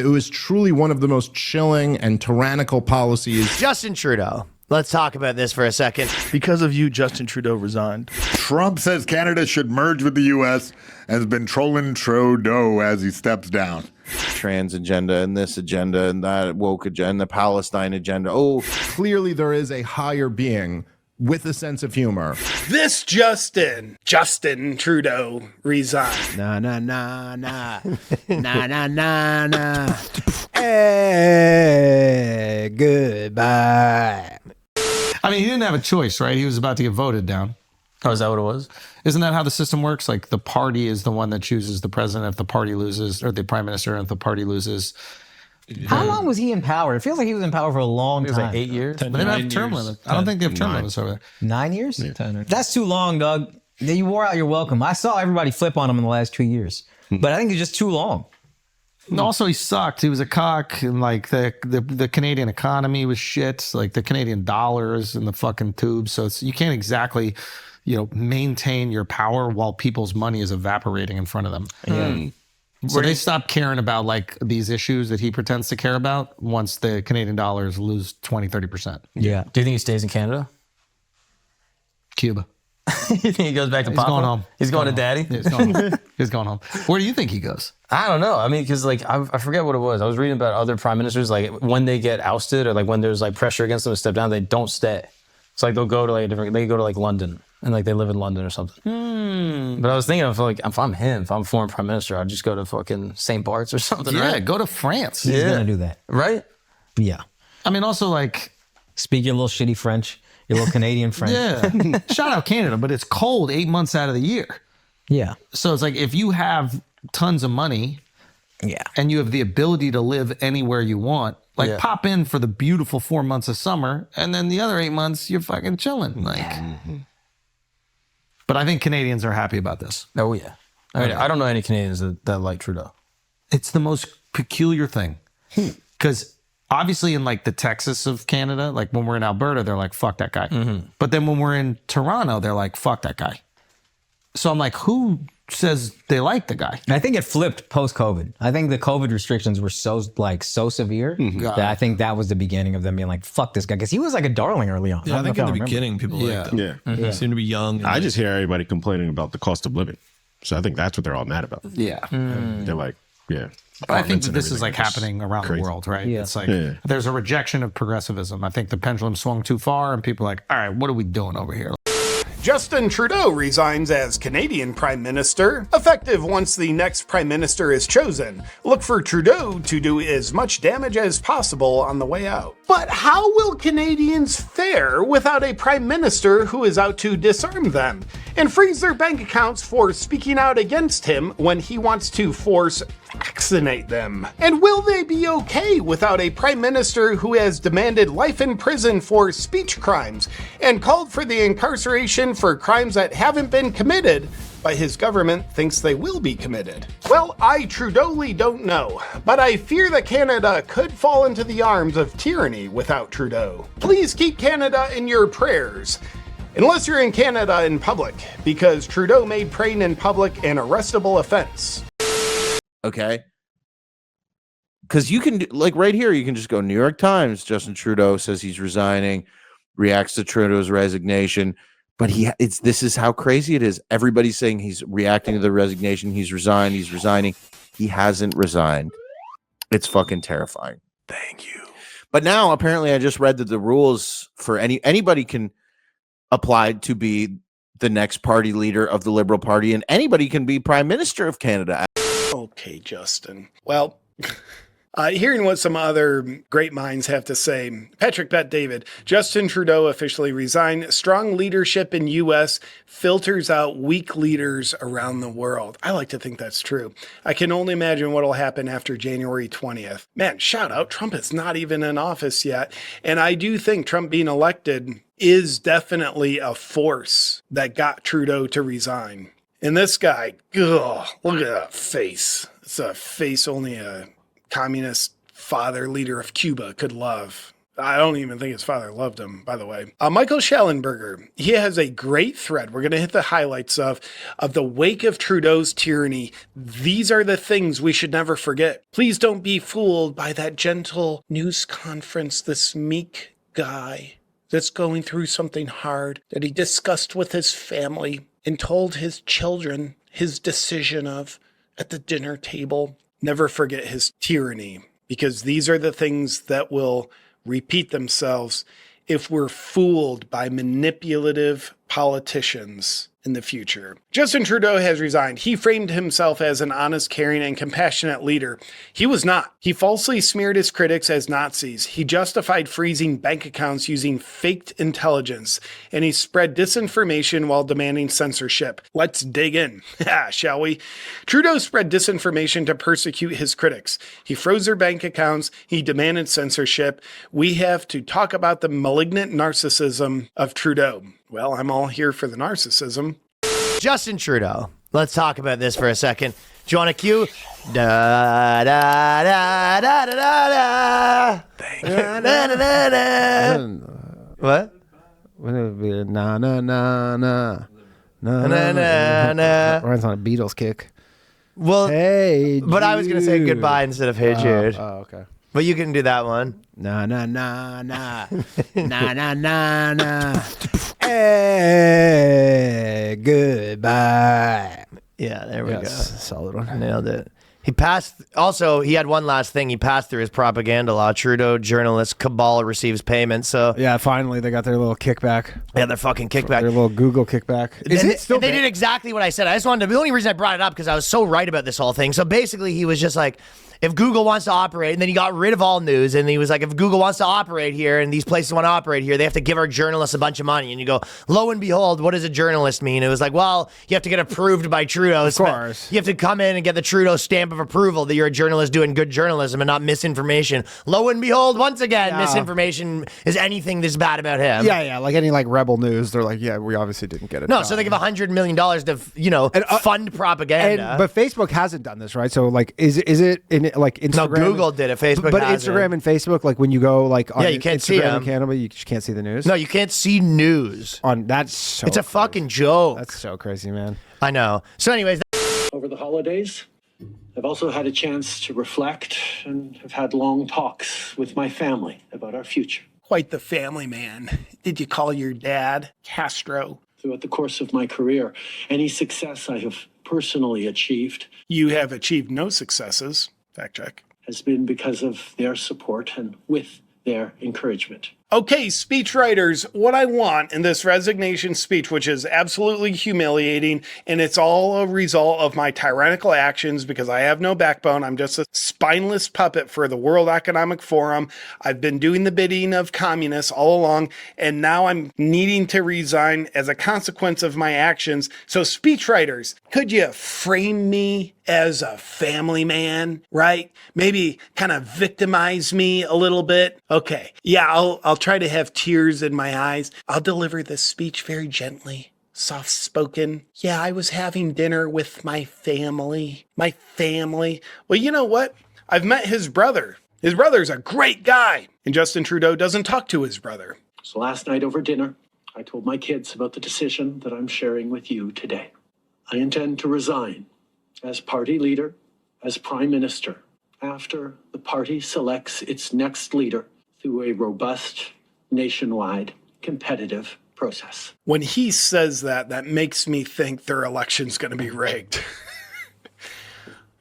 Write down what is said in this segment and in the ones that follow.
It was truly one of the most chilling and tyrannical policies. Justin Trudeau. Let's talk about this for a second. Because of you, Justin Trudeau resigned. Trump says Canada should merge with the U.S. and has been trolling Trudeau as he steps down. Trans agenda and this agenda and that woke agenda, Palestine agenda. Oh, Clearly there is a higher being with a sense of humor. This Justin Trudeau resigned. Nah, nah, nah, nah. Nah, nah, nah, nah. Hey, goodbye. I mean, he didn't have a choice, right? He was about to get voted down. Oh, is that what it was? Isn't that how the system works? Like the party is the one that chooses the president if the party loses, or the prime minister if the party loses. How long was he in power? It feels like he was in power for a long It was time. like 8 years. But they don't have term limits. I don't think they have term limits over there. 9 years? Yeah. 10 That's too long, Doug. Yeah, you wore out your welcome. I saw everybody flip on him in the last 2 years. But I think it's just too long. And also, he sucked. He was a cock, and like the Canadian economy was shit. Like the Canadian dollars in the fucking tubes. So you can't exactly, maintain your power while people's money is evaporating in front of them. Yeah. So they stopped caring about like these issues that he pretends to care about once the Canadian dollars lose 20-30%. Yeah. Do you think he stays in Canada? Cuba. You think he goes back to Papa? He's going home. He's going to Daddy? Yeah, he's going home. He's going home. Where do you think he goes? I don't know. I mean, because like I forget what it was. I was reading about other prime ministers, like when they get ousted or like when there's like pressure against them to step down, they don't stay. It's like they'll go to like they go to like London and like they live in London or something. But I was thinking of like if I'm him, if I'm foreign prime minister, I'd just go to fucking St. Bart's or something. Yeah, right? go to France. He's going to do that. Right? Yeah. I mean, also like, Speak your little shitty French, your little Canadian French. yeah, shout out Canada, but it's cold 8 months out of the year. Yeah. So it's like if you have tons of money Yeah. and you have the ability to live anywhere you want, like Yeah. pop in for the beautiful 4 months of summer, and then the other 8 months you're fucking chilling. Like, but I think Canadians are happy about this. Oh yeah. I mean, I don't know any Canadians that like Trudeau. It's the most peculiar thing, because obviously in like the Texas of Canada, like when we're in Alberta, they're like, fuck that guy. But then when we're in Toronto, they're like, fuck that guy. So I'm like, who says they like the guy? I think it flipped post-COVID. I think the COVID restrictions were so severe that I think that was the beginning of them being like, fuck this guy. Because he was like a darling early on. Yeah, I think in don't the know if beginning, people liked him. Yeah. He seemed to be young. I just hear everybody complaining about the cost of living. So I think that's what they're all mad about. Yeah. They're like, yeah. But I think apartments that and this is everything like are just happening around crazy. the world, right? Yeah. It's like Yeah. there's a rejection of progressivism. I think the pendulum swung too far and people are like, all right, what are we doing over here? Justin Trudeau resigns as Canadian Prime Minister, effective once the next Prime Minister is chosen. Look for Trudeau to do as much damage as possible on the way out. But how will Canadians fare without a Prime Minister who is out to disarm them and freeze their bank accounts for speaking out against him when he wants to force vaccinate them? And will they be okay without a Prime Minister who has demanded life in prison for speech crimes and called for the incarceration for crimes that haven't been committed, but his government thinks they will be committed? Well, I Trudeauly don't know, but I fear that Canada could fall into the arms of tyranny without Trudeau. Please keep Canada in your prayers. Unless you're in Canada in public, because Trudeau made praying in public an arrestable offense. okay. Because you can, like right here, you can just go New York Times. Justin Trudeau says he's resigning, reacts to Trudeau's resignation. But this is how crazy it is. Everybody's saying he's reacting to the resignation. He's resigned. He's resigning. He hasn't resigned. It's fucking terrifying. Thank you. But now, apparently, I just read that the rules for anybody can apply to be the next party leader of the Liberal Party, and anybody can be Prime Minister of Canada. Okay, Justin. Well, hearing what some other great minds have to say, Patrick Bet David, Justin Trudeau officially resigned. Strong leadership in U.S. filters out weak leaders around the world. I like to think that's true. I can only imagine what will happen after January 20th. Man, shout out, Trump is not even in office yet. And I do think Trump being elected is definitely a force that got Trudeau to resign. And this guy, ugh, look at that face. It's a face only a communist father leader of Cuba could love. I don't even think his father loved him, by the way. Michael Schellenberger, he has a great thread. We're going to hit the highlights of the wake of Trudeau's tyranny. These are the things we should never forget. Please don't be fooled by that gentle news conference, this meek guy that's going through something hard that he discussed with his family and told his children his decision of at the dinner table. Never forget his tyranny, because these are the things that will repeat themselves if we're fooled by manipulative politicians in the future. Justin Trudeau has resigned. He framed himself as an honest, caring, and compassionate leader. He was not. He falsely smeared his critics as Nazis. He justified freezing bank accounts using faked intelligence, and he spread disinformation while demanding censorship. Let's dig in, shall we? Trudeau spread disinformation to persecute his critics. He froze their bank accounts. He demanded censorship. We have to talk about the malignant narcissism of Trudeau. Well, I'm all here for the narcissism. Justin Trudeau. Let's talk about this for a second. Do you want a cue? Da da da da da da da da da da. What? Na na na na na Na na. Runs on a Beatles kick. Well, Hey, but I was gonna say Jude. goodbye instead of hey Jude. Oh, okay. But you can do that one. Na na na na. Na na na na. Hey, goodbye. Yeah, there we Yes, go. solid one. Nailed it. He passed. Also, he had one last thing. He passed through his propaganda law. Trudeau journalist cabal receives payment. So Yeah, finally they got their little kickback. yeah, their fucking kickback. Their little Google kickback. Is And it still? they did exactly what I said. I just wanted to. The only reason I brought it up because I was so right about this whole thing. So basically, he was just like, if Google wants to operate, and then he got rid of all news, and he was like, if Google wants to operate here, and these places want to operate here, they have to give our journalists a bunch of money. And you go, lo and behold, what does a journalist mean? It was like, well, you have to get approved by Trudeau. Of course. You have to come in and get the Trudeau stamp of approval that you're a journalist doing good journalism and not misinformation. Lo and behold, once again, misinformation is anything that's bad about him. Yeah, like any like rebel news, they're like, yeah, we obviously didn't get it. No, done. so they give $100 million to, fund propaganda. But Facebook hasn't done this, right? So like, is it in like Instagram? No, Google did it. Facebook but hasn't. Instagram and Facebook, like when you go like on you can't Instagram see 'em. and Canada, you just can't see the news. No, you can't see news. On that's so It's a crazy. fucking joke. That's so crazy, man. I know. So, anyways, Over the holidays, I've also had a chance to reflect and have had long talks with my family about our future. Quite the family man. Did you call your dad Castro? Throughout the course of my career, any success I have personally achieved You have achieved no successes. Fact check. has been because of their support and with their encouragement. Okay, speechwriters, what I want in this resignation speech, which is absolutely humiliating, and it's all a result of my tyrannical actions because I have no backbone. I'm just a spineless puppet for the World Economic Forum. I've been doing the bidding of communists all along, and now I'm needing to resign as a consequence of my actions. So, speechwriters, could you frame me as a family man, right? Maybe kind of victimize me a little bit. Okay. Yeah, I'll try to have tears in my eyes. I'll deliver this speech very gently, soft-spoken. Yeah, I was having dinner with my family. My family. Well, you know what? I've met his brother. His brother's a great guy. And Justin Trudeau doesn't talk to his brother. So last night over dinner, I told my kids about the decision that I'm sharing with you today. I intend to resign as party leader, as prime minister, after the party selects its next leader through a robust, nationwide, competitive process. When he says that, that makes me think their election's going to be rigged.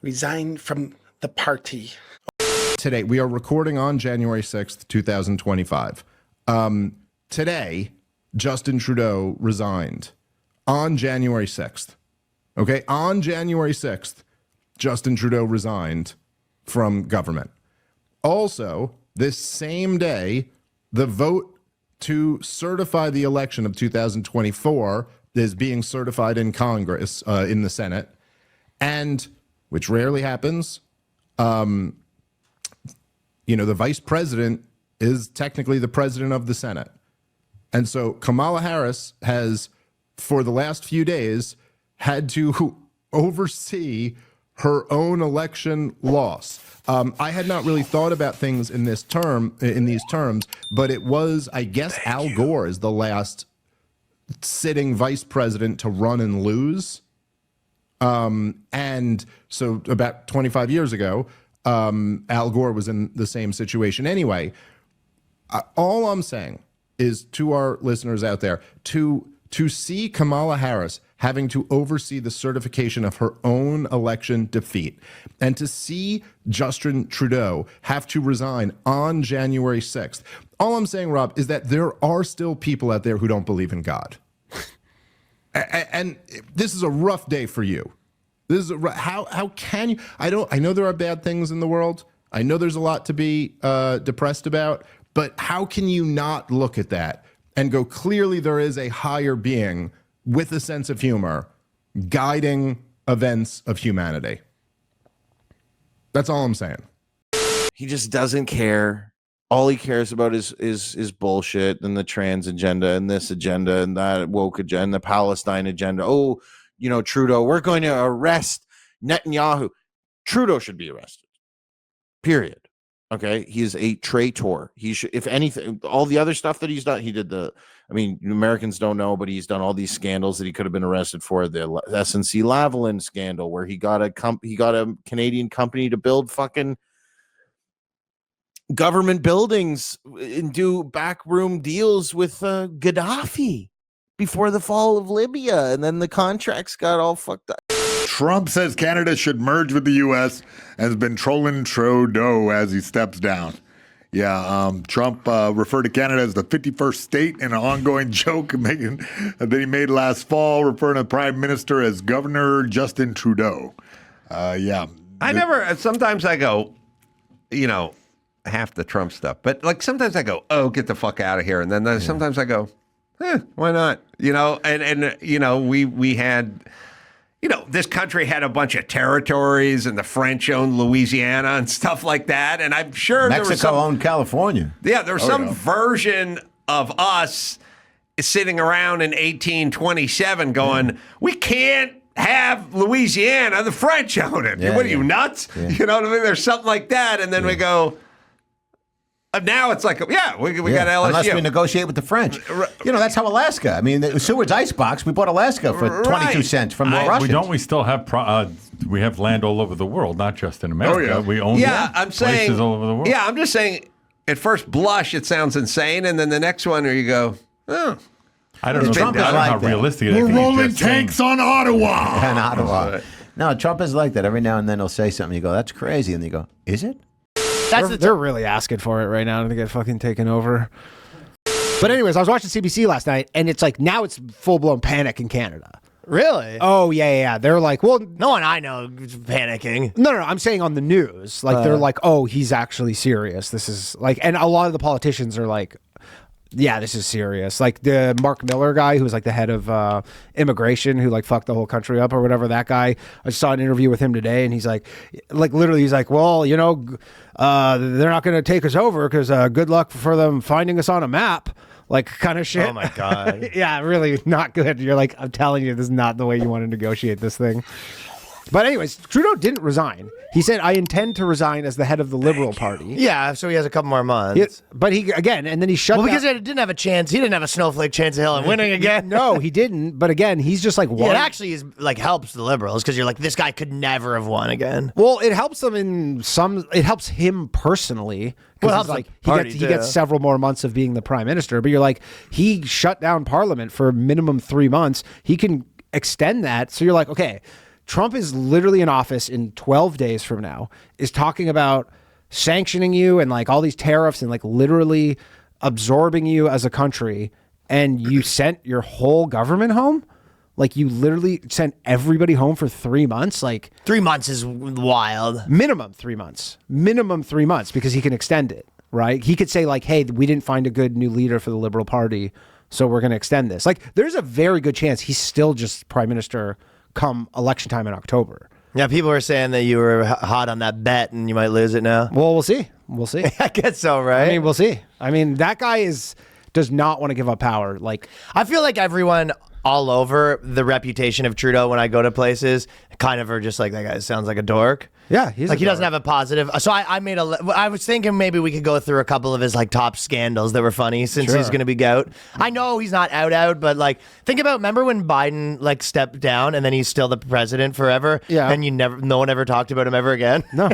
Resign from the party. Today, we are recording on January 6th, 2025. Today, Justin Trudeau resigned on January 6th. Okay, on January 6th, Justin Trudeau resigned from government. Also, this same day, the vote to certify the election of 2024 is being certified in Congress, in the Senate, and which rarely happens. The vice president is technically the president of the Senate. And so Kamala Harris has, for the last few days, had to oversee her own election loss. I had not really thought about things in these terms, but it was, I guess, Al Gore is the last sitting vice president to run and lose. And so about 25 years ago, Al Gore was in the same situation. Anyway, all I'm saying is to our listeners out there, to see Kamala Harris having to oversee the certification of her own election defeat, and to see Justin Trudeau have to resign on January 6th. All I'm saying, Rob, is that there are still people out there who don't believe in God. And this is a rough day for you. This is how can you? I know there are bad things in the world. I know there's a lot to be depressed about, but how can you not look at that and go, clearly there is a higher being with a sense of humor guiding events of humanity? That's all I'm saying. He just doesn't care. All he cares about is bullshit and the trans agenda and this agenda and that woke agenda, the Palestine agenda. Oh, Trudeau, we're going to arrest Netanyahu. Trudeau should be arrested. Period. Okay, he is a traitor. He should, if anything, all the other stuff that he's done, he did Americans don't know, but he's done all these scandals that he could have been arrested for. The SNC Lavalin scandal, where he got a Canadian company to build fucking government buildings and do backroom deals with Gaddafi before the fall of Libya, and then the contracts got all fucked up. Trump says Canada should merge with the U.S. and has been trolling Trudeau as he steps down. Yeah, Trump referred to Canada as the 51st state in an ongoing joke that he made last fall, referring to the Prime Minister as Governor Justin Trudeau. Sometimes I go, half the Trump stuff, but sometimes I go, oh, get the fuck out of here. And then sometimes I go, why not? We had... this country had a bunch of territories, and the French owned Louisiana and stuff like that. And I'm sure Mexico owned California. Yeah, there's some version of us sitting around in 1827 going, we can't have Louisiana. The French own it. What are you, nuts? Yeah. You know what I mean? There's something like that. And then we go... now it's like, we got LSU. Unless we negotiate with the French. That's how Alaska. I mean, Seward's icebox, we bought Alaska for 22 cents from the Russians. We still have we have land all over the world, not just in America. Oh, yeah. We own places all over the world. Yeah, I'm just saying, at first blush, it sounds insane. And then the next one, you go, oh. I don't know how realistic it is. We're rolling tanks on Ottawa. And Ottawa. No, Trump is like that. Every now and then he'll say something. You go, that's crazy. And you go, is it? They're really asking for it right now to get fucking taken over. But anyways, I was watching CBC last night, and it's like now it's full-blown panic in Canada. Really? Oh, yeah. They're like, well... No one I know is panicking. No, I'm saying on the news. Like, they're like, oh, he's actually serious. This is like... And a lot of the politicians are like... Yeah, this is serious. Like the Mark Miller guy, who was like the head of immigration, who like fucked the whole country up or whatever. That guy, I saw an interview with him today, and he's like literally, he's like, well, they're not going to take us over because good luck for them finding us on a map, like kind of shit. Oh my god. Yeah, really not good. You're like, I'm telling you, this is not the way you want to negotiate this thing. But anyways, Trudeau didn't resign. He said, I intend to resign as the head of the Liberal Party. Yeah, so he has a couple more months. But he shut down. Because he didn't have a chance. He didn't have a snowflake chance of hell of winning again. No, he didn't. But again, he's just like, it actually is like helps the Liberals because you're like, this guy could never have won again. Well, it helps them it helps him personally. Well, he gets several more months of being the prime minister. But you're like, he shut down Parliament for minimum 3 months. He can extend that. So you're like, okay, Trump is literally in office in 12 days from now, is talking about sanctioning you and like all these tariffs and like literally absorbing you as a country. And you sent your whole government home? Like you literally sent everybody home for 3 months? Like 3 months is wild. Minimum 3 months. Minimum 3 months because he can extend it, right? He could say like, hey, we didn't find a good new leader for the Liberal Party, so we're going to extend this. Like there's a very good chance he's still just prime minister come election time in October. Yeah, people were saying that you were hot on that bet and you might lose it now. Well, we'll see. We'll see. I guess so, right? I mean, we'll see. I mean, that guy does not want to give up power. Like, I feel like everyone all over the reputation of Trudeau when I go to places, kind of are just like, that guy sounds like a dork. Yeah, he's like he a doesn't have a positive. So I was thinking maybe we could go through a couple of his like top scandals that were funny since he's going to be gout. I know he's not out, but like think about, remember when Biden like stepped down and then he's still the president forever? Yeah. And no one ever talked about him ever again? No.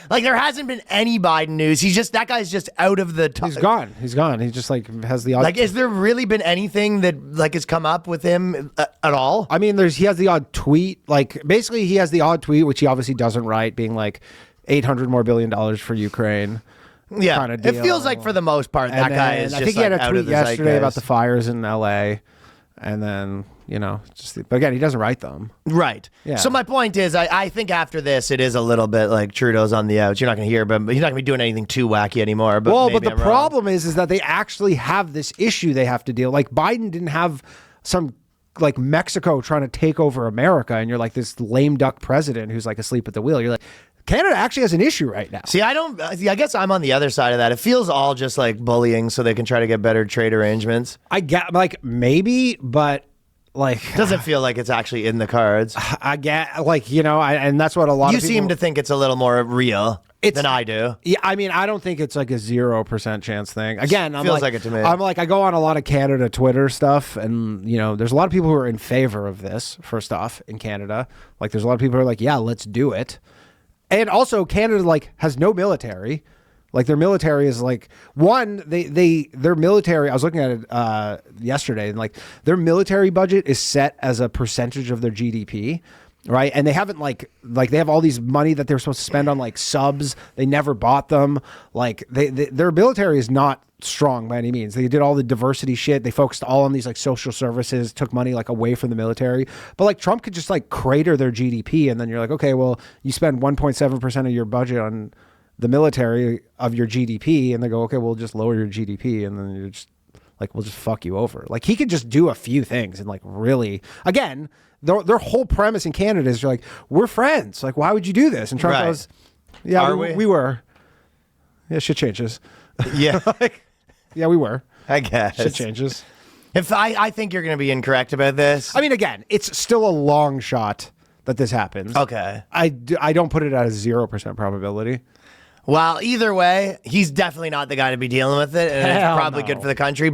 Like there hasn't been any Biden news. That guy's just out of the He's gone. He's gone. He just like has the odd. Like, is there really been anything that like has come up with him at all? I mean, he has the odd tweet. Like, basically, he has the odd tweet, which he obviously doesn't write, being like $800 billion for Ukraine. Yeah, kind of it feels like for the most part that guy is. I just think he had like a out tweet of the yesterday about zeitgeist. the fires in L.A. And then but again, he doesn't write them. Right. Yeah. So my point is, I think after this, it is a little bit like Trudeau's on the outs. You're not going to hear, but he's not going to be doing anything too wacky anymore. But Well, maybe but the I'm wrong. problem is that they actually have this issue they have to deal. Like Biden didn't have some like Mexico trying to take over America, and you're like this lame duck president who's like asleep at the wheel. You're like, Canada actually has an issue right now. See, I guess I'm on the other side of that. It feels all just like bullying, so they can try to get better trade arrangements. I get like maybe, but like doesn't feel like it's actually in the cards. I get like and that's what a lot you of people seem to think it's a little more real than I do. Yeah, I mean, I don't think it's like a 0% chance thing. Again, Feels like it to me. I'm like, I go on a lot of Canada Twitter stuff, and there's a lot of people who are in favor of this. First off, in Canada, like, there's a lot of people who are like, yeah, let's do it. And also, Canada like has no military. Like their military is like their military. I was looking at it yesterday, and like their military budget is set as a percentage of their GDP. Right. And they haven't like they have all these money that they're supposed to spend on like subs. They never bought them. Like their military is not strong by any means. They did all the diversity shit. They focused all on these like social services, took money like away from the military. But like Trump could just like crater their GDP. And then you're like, okay, well, you spend 1.7% of your budget on the military of your GDP. And they go, okay, we'll just lower your GDP. And then you're just like, we'll just fuck you over. Like he could just do a few things and like really, again, their whole premise in Canada is you're like, we're friends. Like, why would you do this? And Trump goes, yeah, we were. Yeah, shit changes. Yeah. Yeah, we were. I guess. Shit changes. If I think you're going to be incorrect about this. I mean, again, it's still a long shot that this happens. Okay. I don't put it at a 0% probability. Well, either way, he's definitely not the guy to be dealing with it, and it's probably good for the country.